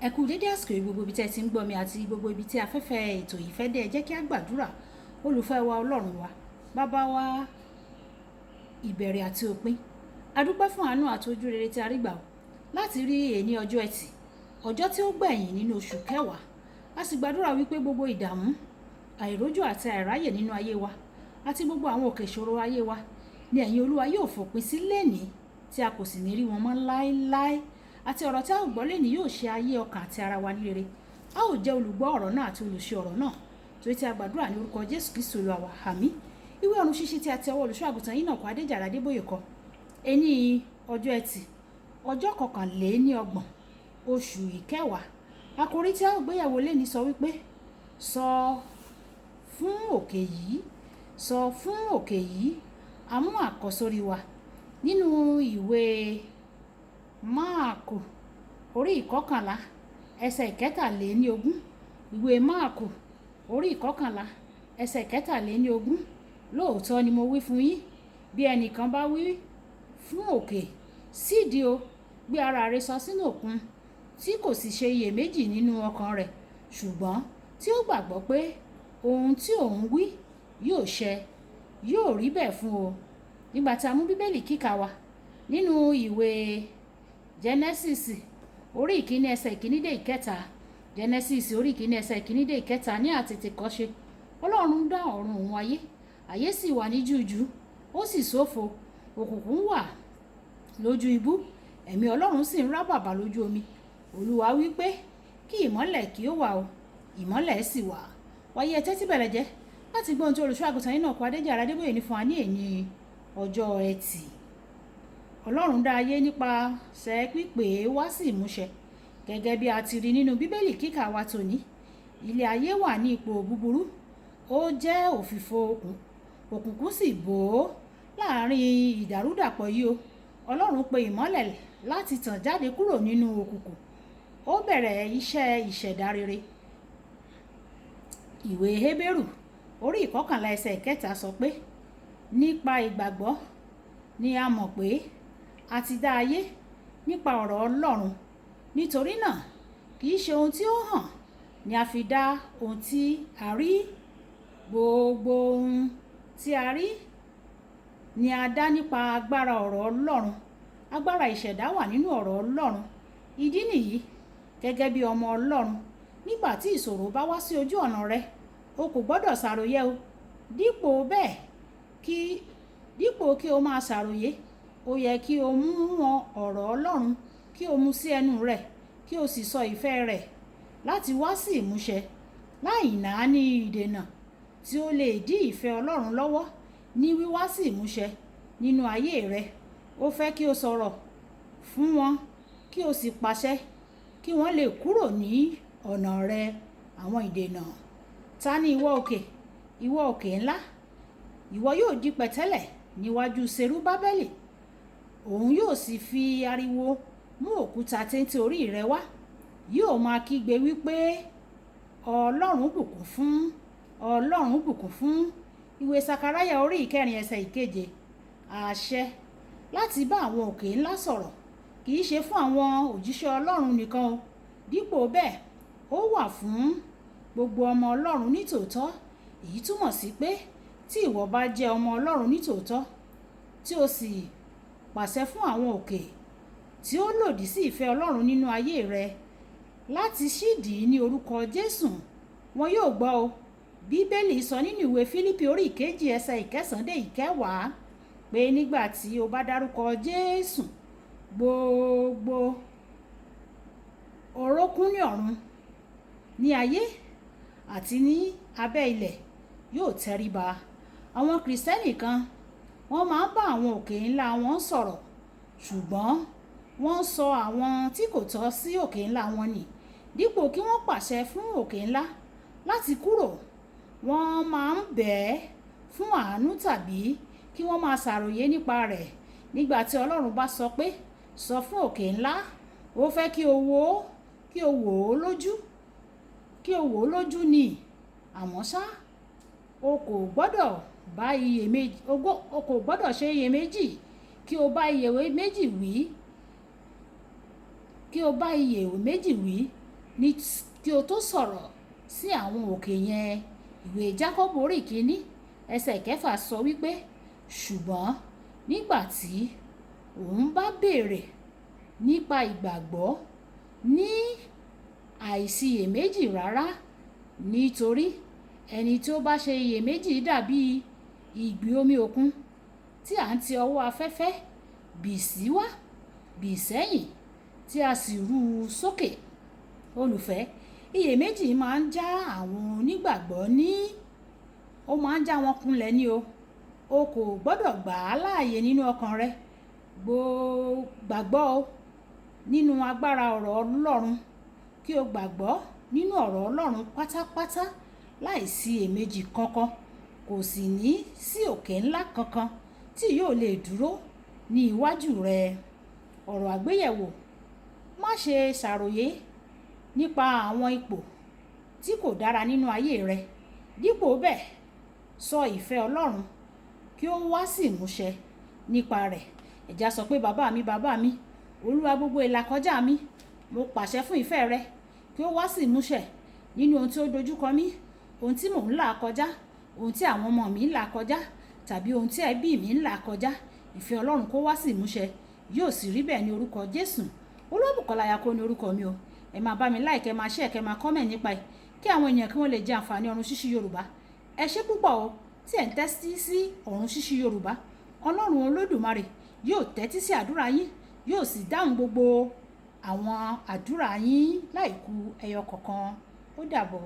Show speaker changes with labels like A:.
A: Ẹ kú dédé àsìkò yìí gbogbo ibi tí ẹ ti ń gbọ́ mi àti gbogbo ibi tí afẹ́fẹ́ ètò yìí fẹ́ dé. Ẹ jẹ́ kí a gbàdúrà. Olùfẹ́ wa, Ọlọ́run wa, bàbá wa ìbẹ̀rẹ̀ àti òpin, a dúpẹ́ fún àánú àti ojú rere tí a rí gbà láti rí èní ọjọ́ ẹtì, ọjọ́ tí ó gbẹ̀yìn nínú oṣù kẹwàá. A sì gbàdúrà wípé gbogbo ìdààmú, àìrójú àti àìráyè nínú ayé wa àti gbogbo àwọn òkè ìṣòro ayé wa ni ẹ̀yin Olúwa yóò fòpin sí lénìí tí a kò sì ní rí wọn mọ́ láéláé. Àti ọ̀rọ̀ tí a ò gbọ́ lénìí yóò ṣe ayé ọkàn àti ara wa ní rere. A ó jẹ́ olùgbọ́ ọ̀rọ̀ náà àti olùṣe ọ̀rọ̀ náà, torí tí a gbàdúrà ní orúkọ Jésù Kristi Olúwa wa. Àmín. Ìwé ọ̀run ṣíṣí tí a ti ọwọ́ olùṣọ́ àgùntàn Enoch Adéjàre Adébóyè kọ. Ení ọjọ́ ẹtì, ọjọ́ 21 oṣù ìkẹwàá. Àkòrí tí a ó gbéyẹ̀wò lénìí sọ wípé sọ fún òkè yìí, sọ fún òkè yìí. A mú àkọ́sórí wa nínú ìwé Máàkù orí 11 ẹsẹ̀ 23. Ìwé Máàkù orí 11 ẹsẹ̀ 23. Lóòótọ́ ni mo wí fún yín, bí ẹnìkan bá wí fún òkè, sídìí o, gbé ara rẹ̀ sọ sínú òkun, tí kò sì ṣe iyèméjì nínú ọkàn rẹ̀, ṣùgbọ́n tí ó gbàgbọ́ pé ohun tí òun wí yóò ṣẹ, yóò rí bẹ́ẹ̀ fún o. Nígbà tí a mú bíbélì kíkà wa nínú ìwé Genesis orí 1 ẹsẹ̀ 1 dé 3. Genesis orí 1 ẹsẹ̀ 1 dé 3. Ní àtètèkọ́ṣe Ọlọ́run dá ọ̀run òun ayé, ayé sì wà ní jújù, ó sì ṣófo, òkùnkùn wà lójú ibú, ẹ̀mí Ọlọ́run sì ń rábàbà lójú omi. Olúwa wí pé kí ìmọ́lẹ̀ kí ó wà o, ìmọ́lẹ̀ sì wà. Wáyé ẹ tẹ́tí bẹ̀rẹ̀ jẹ́ láti gbọ́ ohun tí olùṣọ́ àgùntàn Enoch Adéjàre Adébóyè ní fún wa ní èní ọjọ́ ẹtì. Ọlọ́run dá ayé nípasẹ̀ pípè wá sí ìmúṣẹ. Gẹ́gẹ́ bí a ti rí nínú bíbélì kíkà wa tòní, ilé ayé wà ní ipò búburú, ó jẹ́ òfìfo òkùnkùn sì bò ó. Láàárín ìdàrúdàpọ̀ yìí o, Ọlọ́run pe ìmọ́lẹ̀ láti tàn jáde kúrò nínú òkùnkùn. Ó bẹ̀rẹ̀ iṣẹ́ ìṣẹ̀dá rere. Ìwé Hébérù orí 11 ẹsẹ̀ 3 sọ pé nípa ìgbàgbọ́ ni a mọ̀ pé a ti dá ayé nípa ọ̀rọ̀ Ọlọ́run. Nítorí náà kì í ṣe ohun tí ó hàn ni a fi dá ohun tí a rí. Gbogbo ohun tí a rí ni a dá nípa agbára ọ̀rọ̀ Ọlọ́run. Agbára ìṣẹ̀dá wà nínú ọ̀rọ̀ Ọlọ́run. Ìdí nìyí, gẹ́gẹ́ bí ọmọ Ọlọ́run, nígbà tí ìṣòro bá wá sí ojú ọ̀nà rẹ, o kò gbọ́dọ̀ ṣàròyé o. Dípò kí o máa ṣàròyé, ó yẹ kí o mú wọn ọ̀rọ̀ Ọlọ́run, kí o mú sí ẹnu rẹ̀, kí o sì sọ ìfẹ́ rẹ̀ láti wá sí ìmúṣẹ, láì náání ìdènà tí ó lè dí ìfẹ́ Ọlọ́run lọ́wọ́ ní wíwá sí ìmúṣẹ nínú ayé rẹ. Ó fẹ́ kí o sọ̀rọ̀ fún wọn, kí o sì pàṣẹ kí wọ́n lè kúrò ní ọ̀nà rẹ. Àwọn ìdènà. Ta ni ìwọ òkè? Ìwọ òkè ńlá. Ìwọ yóò di pẹ̀tẹ́lẹ̀ níwájú Serubábẹ́lì. Òun yóò sì fi ariwo mú òkúta téńté orí rẹ wá. Yóò máa kígbe wípé Ọlọ́run bùkún fún, Ọlọ́run bùkún fún. Ìwé Sakaraya orí 4 ẹsẹ̀ 7. Àṣẹ láti bá àwọn òkè ńlá sọ̀rọ̀ kì í ṣe fún àwọn òjíṣẹ́ Ọlọ́run nìkan o. Dípò bẹ́ẹ̀, ó wà fún gbogbo ọmọ Ọlọ́run nítòótọ́. Èyí túmọ̀ sí pé tí ìwọ bá jẹ́ ọmọ Ọlọ́run nítòótọ́, tí o sì pàṣẹ fún àwọn òkè tí ó lòdì sí ìfẹ́ Ọlọ́run nínú ayé rẹ láti ṣídìí ní orúkọ Jésù, wọn yóò gbọ́ o. Bíbélì sọ nínú ìwé Fílípì orí 2 ẹsẹ̀ 9 dé 10 pé nígbà tí o bá dárúkọ Jésù, gbogbo orókún ní ọ̀run, ní ayé àti ní abẹ́ ilẹ̀ yóò tẹríba. Àwọn Kìrìsìtẹ́nì kan wọ́n máa ń bá àwọn òkè ńlá wọn sọ̀rọ̀, ṣùgbọ́n wọ́n sọ àwọn tí kò tọ́ sí òkè ńlá wọn nì. Dípò kí wọ́n pàṣẹ fún òkè ńlá láti kúrò, wọ́n máa ń bẹ̀ ẹ́ fún àánú tàbí kí wọ́n máa ṣàròyé nípa rẹ̀. Nígbà tí Ọlọ́run bá sọ pé sọ fún òkè ńlá, ó fẹ́ kí o wò ó lójú, kí o wò ó lójú ni. Àmọ́ ṣá, o kò gbọ́dọ̀ ṣe iyèméjì. Kí o bá iyèméjì wí, ní kí o tó sọ̀rọ̀ sí àwọn òkè yẹn. Ìwé Jákọ́bù orí kìíní ẹsẹ̀ kẹfà sọ wípé ṣùgbọ́n nígbà tí òun bá béèrè nípa ìgbàgbọ́ ní àìsiyèméjì rárá, nítorí ẹni tí ó bá ṣe iyèméjì dàbí ìgbì omi òkun tí à ń ti ọwọ́ afẹ́fẹ́ bì sí wá bì sẹ́yìn tí a sì rú u sókè. Olùfẹ́, iyèméjì máa ń já àwọn onígbàgbọ́ ó máa ń já wọn kunlẹ̀ ní o. O kò gbọ́dọ̀ gbà á láàyè nínú ọkàn rẹ. Gbàgbọ́ nínú agbára ọ̀rọ̀ Ọlọ́run, kí o gbàgbọ́ nínú ọ̀rọ̀ Ọlọ́run pátápátá láìsí èméjì kankan. Kò sì ní sí òkè ńlá kankan tí yóò lè dúró ní iwájú rẹ. Ọ̀rọ̀ àgbéyẹ̀wò: má ṣe ṣàròyé nípa àwọn ipò tí kò dára nínú ayé rẹ. Dípò bẹ́ẹ̀, sọ ìfẹ́ Ọlọ́run kí ó wá sí ìmúṣẹ nípa rẹ̀. Ẹ̀já sọ pé bàbá mi, Olúwa, gbogbo ìlàkọjá mi, mo pàṣẹ fún ìfẹ́ rẹ kí ó wá sí ìmúṣẹ nínú ohun tí ó dojúkọ mí, ohun tí mò ń là kọjá, ohun tí àwọn ọmọ mi ń là kọjá, tàbí ohun tí ẹbí mi ń là kọjá. Ìfẹ́ Ọlọ́run kó wá sí ìmúṣẹ. Yóò sì rí bẹ́ẹ̀ ní orúkọ Jésù. Olúwabùkọ́lá Ayako ní orúkọ mi o. Ẹ máa bá mi like, ẹ máa share, ẹ máa comment nípa ẹ̀ kí àwọn èèyàn kí wọ́n lè jẹ àǹfààní ọ̀run ṣíṣí Yorùbá. Ẹ ṣé púpọ̀ o tí ẹ̀ ń tẹ́tí sí ọ̀run ṣíṣí Yorùbá. Ọlọ́run Olódùmarè yóò tẹ́tí sí àdúrà yín, yóò sì dáhùn gbogbo àwọn àdúrà yín láìkù ẹyọ kọ̀ọ̀kan. Ó dàbọ̀.